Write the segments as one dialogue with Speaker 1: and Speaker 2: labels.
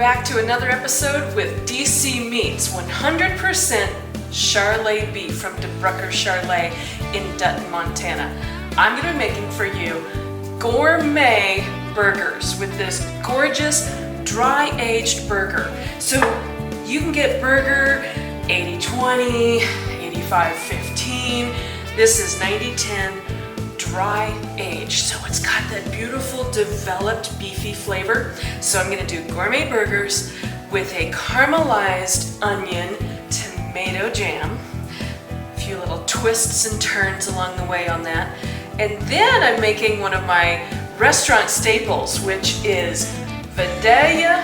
Speaker 1: back to another episode with DC Meats, 100% Charolais beef from DeBrucker Charolais in Dutton, Montana. I'm going to be making for you gourmet burgers with this gorgeous dry aged burger. So you can get burger 80-20, 85-15. This is 90-10 dry aged. So it's got that beautiful developed beefy flavor. So I'm going to do gourmet burgers with a caramelized onion tomato jam. A few little twists and turns along the way on that. And then I'm making one of my restaurant staples, which is Vidalia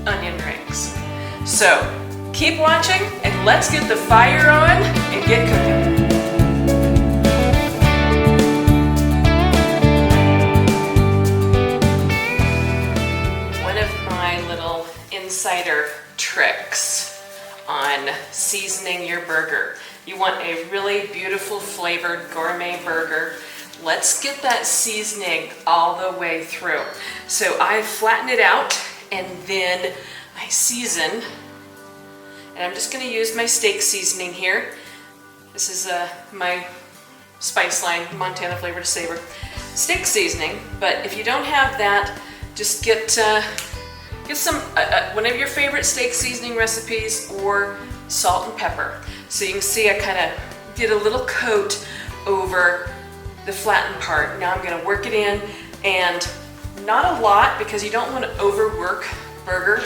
Speaker 1: onion rings. So keep watching and let's get the fire on and get cooking. One of my little insider tricks on seasoning your burger. You want a really beautiful flavored gourmet burger. Let's get that seasoning all the way through. So I flatten it out and then I season. And I'm just going to use my steak seasoning here. This is my Spice Line Montana Flavor to Savor steak seasoning. But if you don't have that, just get some one of your favorite steak seasoning recipes or salt and pepper. So you can see I kind of did a little coat over the flattened part. Now I'm going to work it in, and not a lot because you don't want to overwork burger.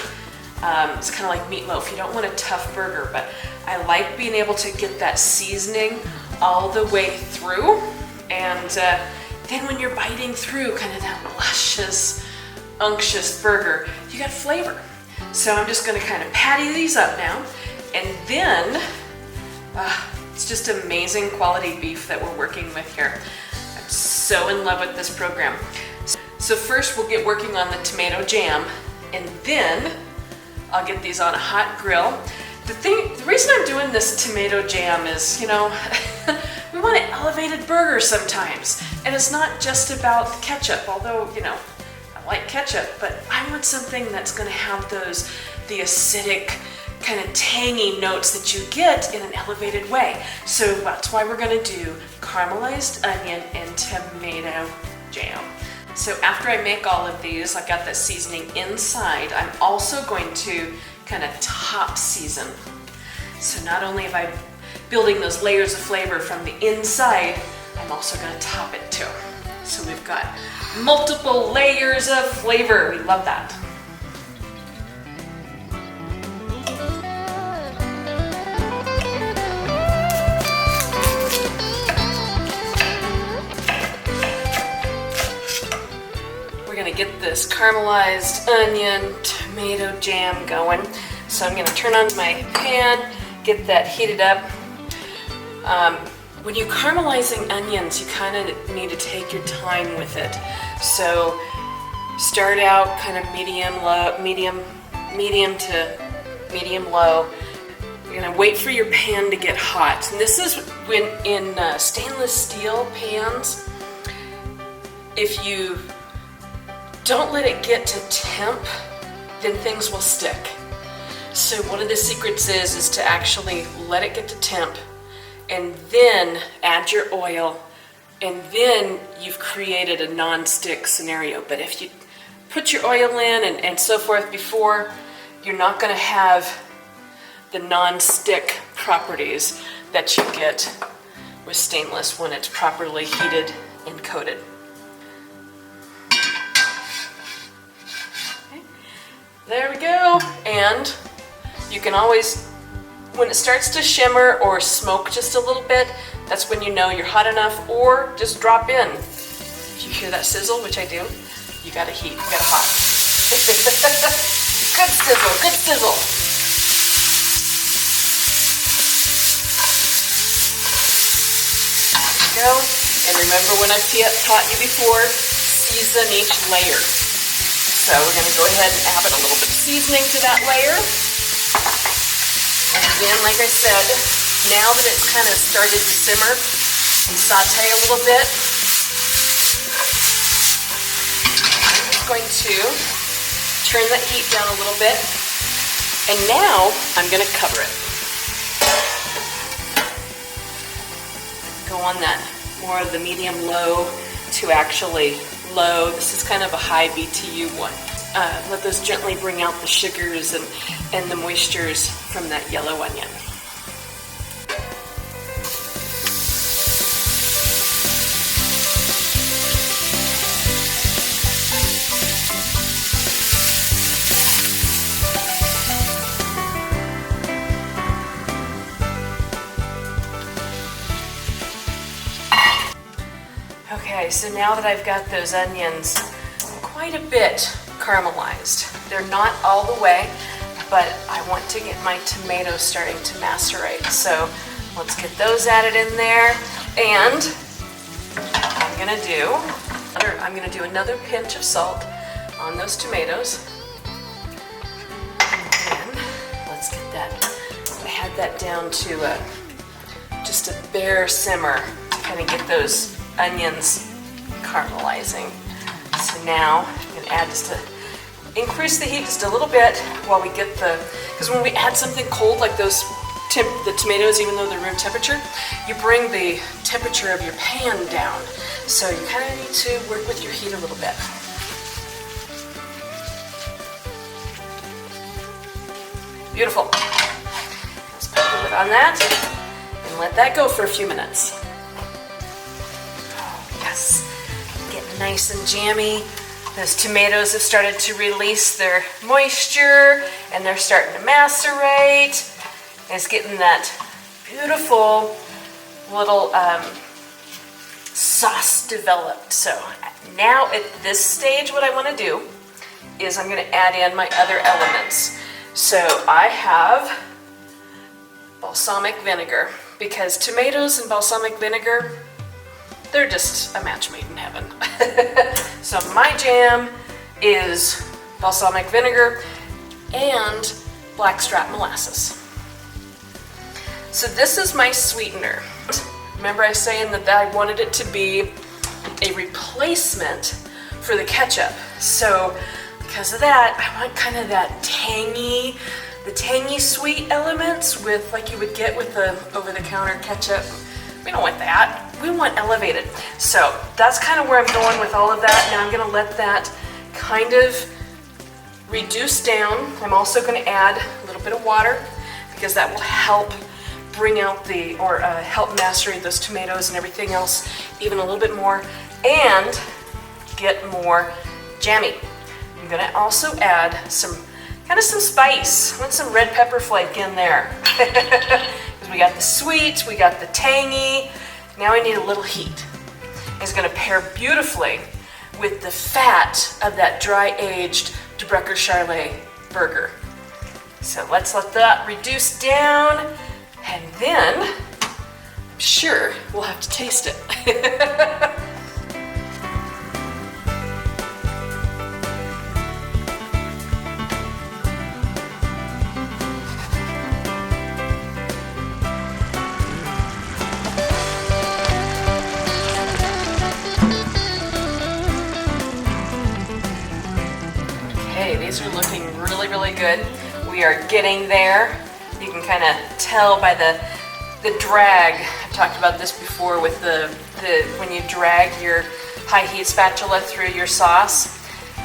Speaker 1: It's kind of like meatloaf. You don't want a tough burger, but I like being able to get that seasoning all the way through, and then when you're biting through kind of that luscious, unctuous burger, you got flavor. So I'm just going to kind of patty these up now, and then it's just amazing quality beef that we're working with here. I'm so in love with this program. So first we'll get working on the tomato jam, and then I'll get these on a hot grill. The reason I'm doing this tomato jam is, you know, we want an elevated burger sometimes, and it's not just about the ketchup, although, you know, I like ketchup, but I want something that's going to have the acidic, kind of tangy notes that you get in an elevated way. So that's why we're going to do caramelized onion and tomato jam. So after I make all of these, I've got that seasoning inside. I'm also going to kind of top season. So not only am I building those layers of flavor from the inside, I'm also going to top it too. So we've got multiple layers of flavor. We love that. We're going to get this caramelized onion tomato jam going. So I'm going to turn on my pan, get that heated up. When you're caramelizing onions, you kind of need to take your time with it. So start out kind of medium to medium low. You're going to wait for your pan to get hot. And this is when in stainless steel pans, if you don't let it get to temp, then things will stick. So one of the secrets is to actually let it get to temp and then add your oil, and then you've created a non-stick scenario. But if you put your oil in and so forth before, you're not going to have the non-stick properties that you get with stainless when it's properly heated and coated. There we go, and you can always, when it starts to shimmer or smoke just a little bit, that's when you know you're hot enough, or just drop in. If you hear that sizzle, which I do, you gotta heat, you gotta hot. Good sizzle, good sizzle. There we go, and remember when I've taught you before, season each layer. So we're going to go ahead and add a little bit of seasoning to that layer. And then, like I said, now that it's kind of started to simmer and saute a little bit, I'm just going to turn that heat down a little bit And now I'm gonna cover it. Go on that more of the medium-low to actually low. This is kind of a high BTU one. Let those gently bring out the sugars and the moistures from that yellow onion. Okay, so now that I've got those onions quite a bit caramelized, they're not all the way, but I want to get my tomatoes starting to macerate. So let's get those added in there, and I'm gonna do another pinch of salt on those tomatoes. And let's get that. I had that down to just a bare simmer to kind of get those onions caramelizing. So now I'm going to add just to increase the heat just a little bit while we get because when we add something cold like the tomatoes, even though they're room temperature, you bring the temperature of your pan down. So you kind of need to work with your heat a little bit. Beautiful. Let's put a lid on that and let that go for a few minutes. Yes, getting nice and jammy. Those tomatoes have started to release their moisture and they're starting to macerate. And it's getting that beautiful little sauce developed. So now at this stage, what I want to do is I'm going to add in my other elements. So I have balsamic vinegar, because tomatoes and balsamic vinegar, they're just a match made in heaven. So my jam is balsamic vinegar and blackstrap molasses. So this is my sweetener. Remember I was saying that I wanted it to be a replacement for the ketchup. So because of that, I want kind of that tangy, the tangy sweet elements with like you would get with the over-the-counter ketchup. We don't want that. We want elevated. So that's kind of where I'm going with all of that. Now I'm going to let that kind of reduce down. I'm also going to add a little bit of water because that will help bring out help macerate those tomatoes and everything else even a little bit more and get more jammy. I'm going to also add some spice. I want some red pepper flake in there. We got the sweet, we got the tangy. Now I need a little heat. It's going to pair beautifully with the fat of that dry-aged Debrucker Charolais burger. So let's let that reduce down, and then I'm sure we'll have to taste it. These are looking really, really good. We are getting there. You can kind of tell by the drag. I've talked about this before with when you drag your high heat spatula through your sauce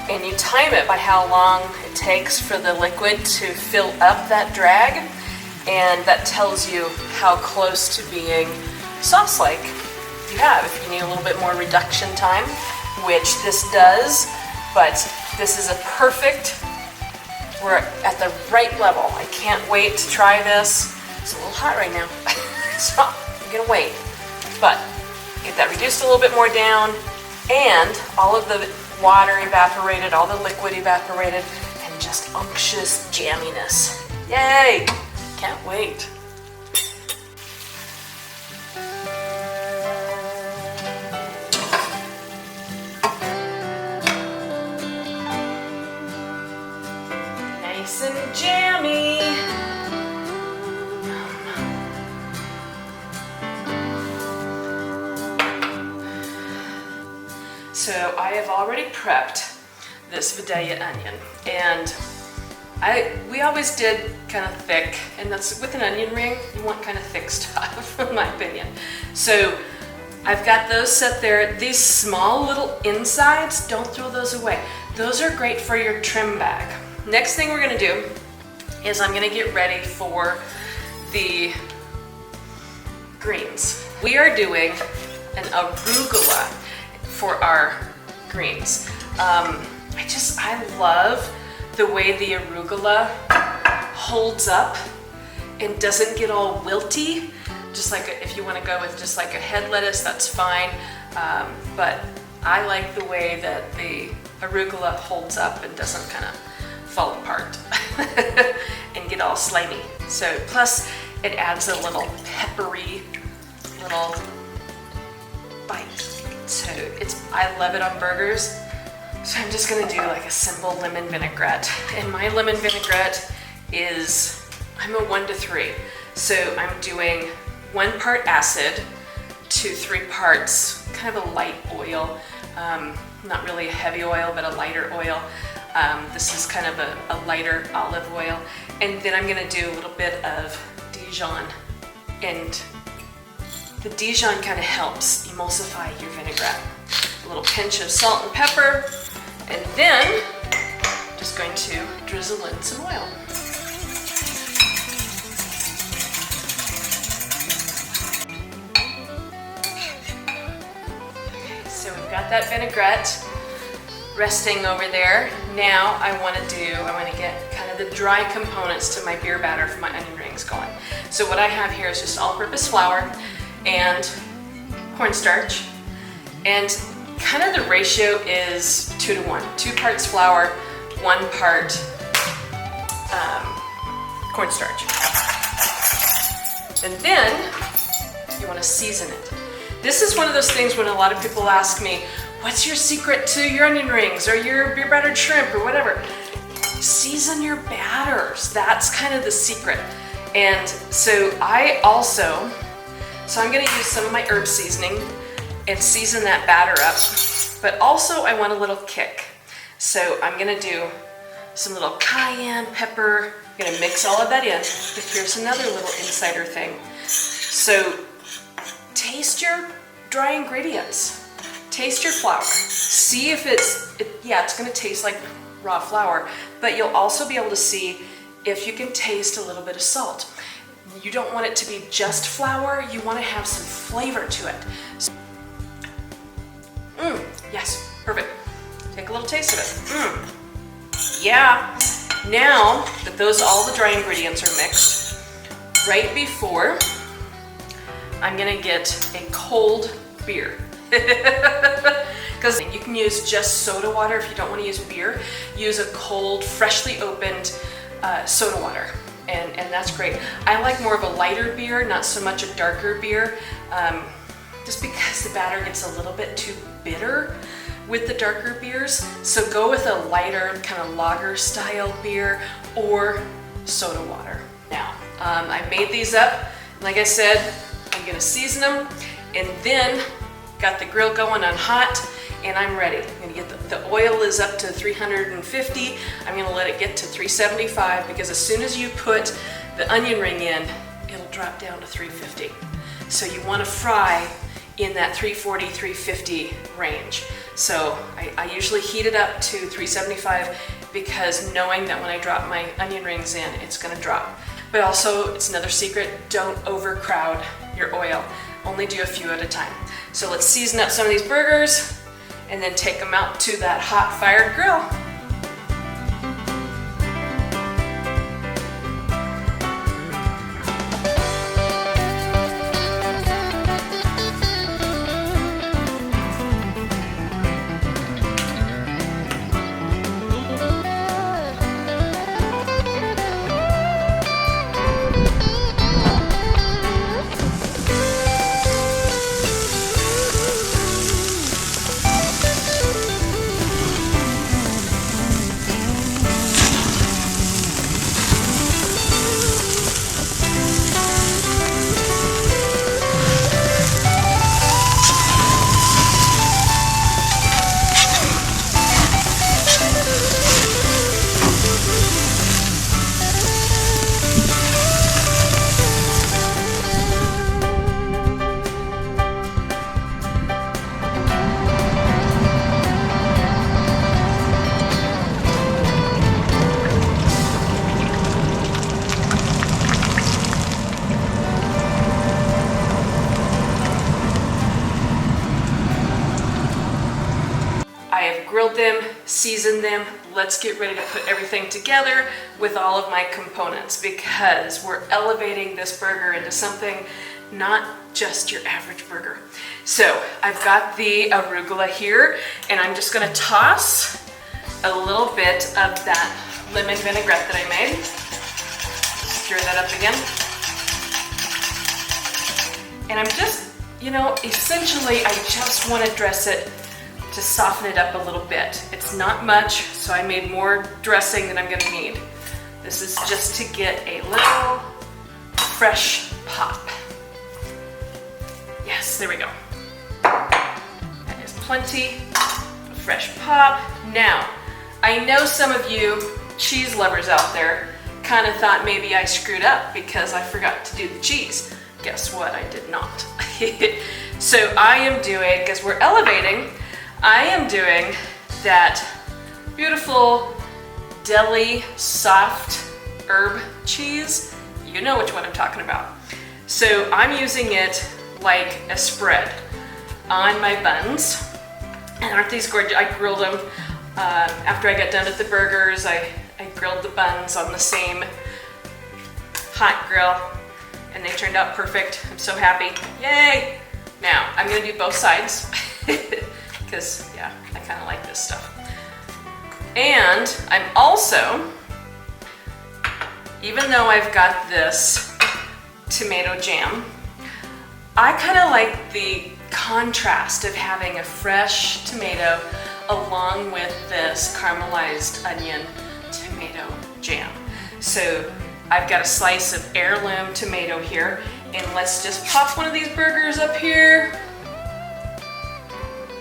Speaker 1: and you time it by how long it takes for the liquid to fill up that drag, and that tells you how close to being sauce-like you have. If you need a little bit more reduction time, which this does, but this is we're at the right level. I can't wait to try this. It's a little hot right now, so I'm gonna wait. But get that reduced a little bit more down, and all of the water evaporated, all the liquid evaporated, and just unctuous jamminess. Yay! Can't wait. Nice and jammy. So I have already prepped this Vidalia onion, and We always did kind of thick, and that's with an onion ring, you want kind of thick stuff, in my opinion. So I've got those set there. These small little insides, don't throw those away. Those are great for your trim bag. Next thing we're gonna do is I'm gonna get ready for the greens. We are doing an arugula for our greens. I love the way the arugula holds up and doesn't get all wilty. Just like if you want to go with just like a head lettuce, that's fine. But I like the way that the arugula holds up and doesn't kind of fall apart and get all slimy. So plus it adds a little peppery little bite. So I love it on burgers. So I'm just gonna do like a simple lemon vinaigrette. And my lemon vinaigrette is, I'm a 1 to 3. So I'm doing 1 part acid to 3 parts, kind of a light oil. Not really a heavy oil, but a lighter oil. This is kind of a lighter olive oil. And then I'm gonna do a little bit of Dijon. And the Dijon kind of helps emulsify your vinaigrette. A little pinch of salt and pepper. And then, just going to drizzle in some oil. Okay, so we've got that vinaigrette resting over there. Now I want to get kind of the dry components to my beer batter for my onion rings going. So what I have here is just all-purpose flour and cornstarch, and kind of the ratio is 2 to 1. 2 parts flour, 1 part cornstarch. And then you want to season it. This is one of those things when a lot of people ask me, what's your secret to your onion rings or your beer battered shrimp or whatever? Season your batters. That's kind of the secret. And so I'm going to use some of my herb seasoning and season that batter up, but also I want a little kick. So I'm gonna do some little cayenne pepper. I'm gonna mix all of that in, but here's another little insider thing. So taste your dry ingredients. Taste your flour. See if it's gonna taste like raw flour, but you'll also be able to see if you can taste a little bit of salt. You don't want it to be just flour, you wanna have some flavor to it. Yes, perfect. Take a little taste of it. Yeah. Now that all the dry ingredients are mixed, right before, I'm gonna get a cold beer. Because you can use just soda water if you don't want to use beer. Use a cold, freshly opened soda water. And that's great. I like more of a lighter beer, not so much a darker beer. Just because the batter gets a little bit too bitter with the darker beers. So go with a lighter kind of lager style beer or soda water. Now, I made these up. Like I said, I'm gonna season them and then got the grill going on hot and I'm ready. I'm gonna get the oil is up to 350. I'm gonna let it get to 375 because as soon as you put the onion ring in, it'll drop down to 350. So you wanna fry in that 340, 350 range. So I usually heat it up to 375 because knowing that when I drop my onion rings in, it's gonna drop. But also, it's another secret, don't overcrowd your oil. Only do a few at a time. So let's season up some of these burgers and then take them out to that hot fired grill. them, season them. Let's get ready to put everything together with all of my components, because we're elevating this burger into something not just your average burger. So I've got the arugula here, and I'm just gonna toss a little bit of that lemon vinaigrette that I made. Stir that up again. And I'm just, you know, essentially I just want to dress it to soften it up a little bit. It's not much, so I made more dressing than I'm going to need. This is just to get a little fresh pop. Yes, there we go. That is plenty of fresh pop. Now, I know some of you cheese lovers out there kind of thought maybe I screwed up because I forgot to do the cheese. Guess what? I did not. So I am doing, because we're elevating, I am doing that beautiful deli soft herb cheese. You know which one I'm talking about. So I'm using it like a spread on my buns. And aren't these gorgeous? I grilled them after I got done with the burgers. I grilled the buns on the same hot grill, and they turned out perfect. I'm so happy. Yay! Now, I'm gonna do both sides because, yeah, I kind of like this stuff. And I'm also, even though I've got this tomato jam, I kind of like the contrast of having a fresh tomato along with this caramelized onion tomato jam. So I've got a slice of heirloom tomato here, and let's just pop one of these burgers up here.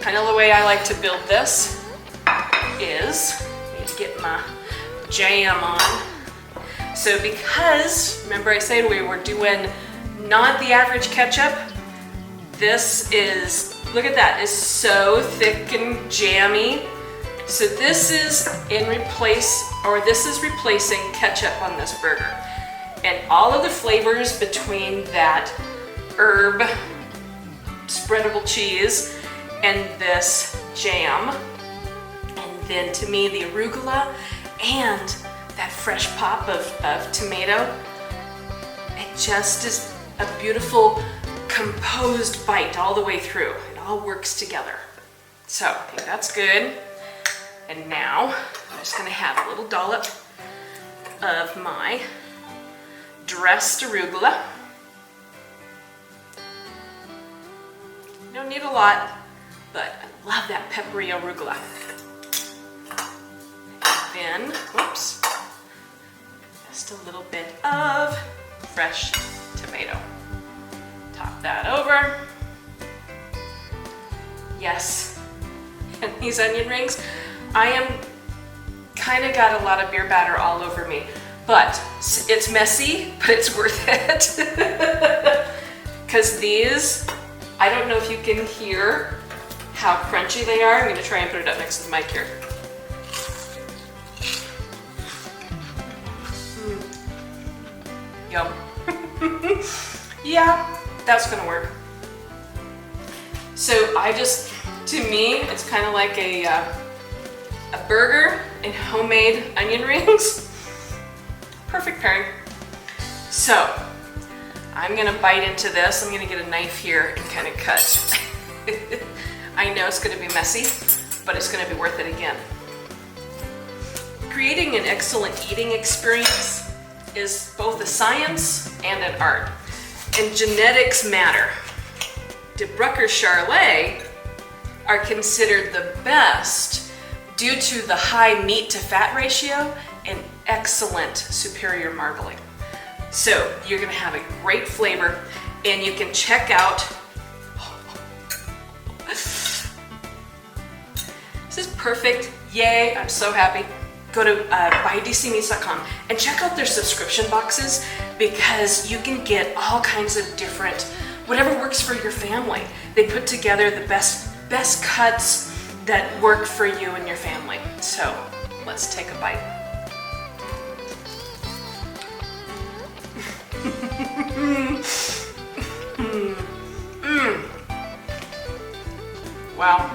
Speaker 1: Kind of the way I like to build this is, I need to get my jam on. So because, remember I said we were doing not the average ketchup, this is, look at that, is so thick and jammy. So this is this is replacing ketchup on this burger. And all of the flavors between that herb spreadable cheese and this jam, and then to me the arugula and that fresh pop of tomato, it just is a beautiful composed bite all the way through. It all works together. So I think that's good. And now I'm just gonna have a little dollop of my dressed arugula. You don't need a lot, but I love that peppery arugula. And then, whoops, just a little bit of fresh tomato. Top that over. Yes, and these onion rings, I am kind of got a lot of beer batter all over me, but it's messy, but it's worth it. Because these, I don't know if you can hear how crunchy they are. I'm going to try and put it up next to the mic here. Yum. Yeah, that's going to work. So to me, it's kind of like a burger and homemade onion rings. Perfect pairing. So I'm gonna bite into this. I'm gonna get a knife here and kind of cut. I know it's gonna be messy, but it's gonna be worth it again. Creating an excellent eating experience is both a science and an art, and genetics matter. De Brucker Charolais are considered the best due to the high meat to fat ratio and excellent superior marbling. So you're gonna have a great flavor, and you can check out, this is perfect, yay, I'm so happy. Go to buydcmeats.com and check out their subscription boxes, because you can get all kinds of different, whatever works for your family. They put together the best cuts that work for you and your family. So let's take a bite. Wow.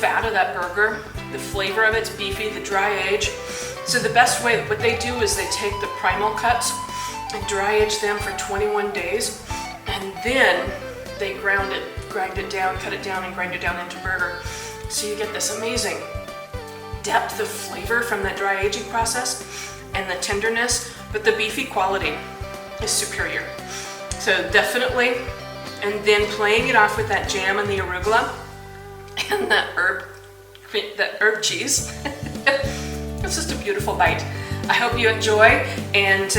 Speaker 1: fat of that burger. The flavor of it's beefy, the dry age. So the best way, what they do is they take the primal cuts and dry age them for 21 days, and then they grind it down, cut it down and grind it down into burger. So you get this amazing depth of flavor from that dry aging process and the tenderness, but the beefy quality is superior. So definitely, and then playing it off with that jam and the arugula and that herb cheese. It's just a beautiful bite. I hope you enjoy, and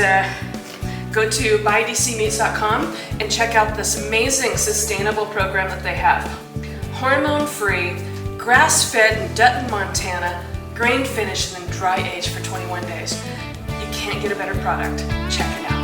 Speaker 1: go to buydcmeats.com and check out this amazing sustainable program that they have. Hormone-free, grass-fed in Dutton, Montana, grain finished and then dry aged for 21 days. You can't get a better product. Check it out.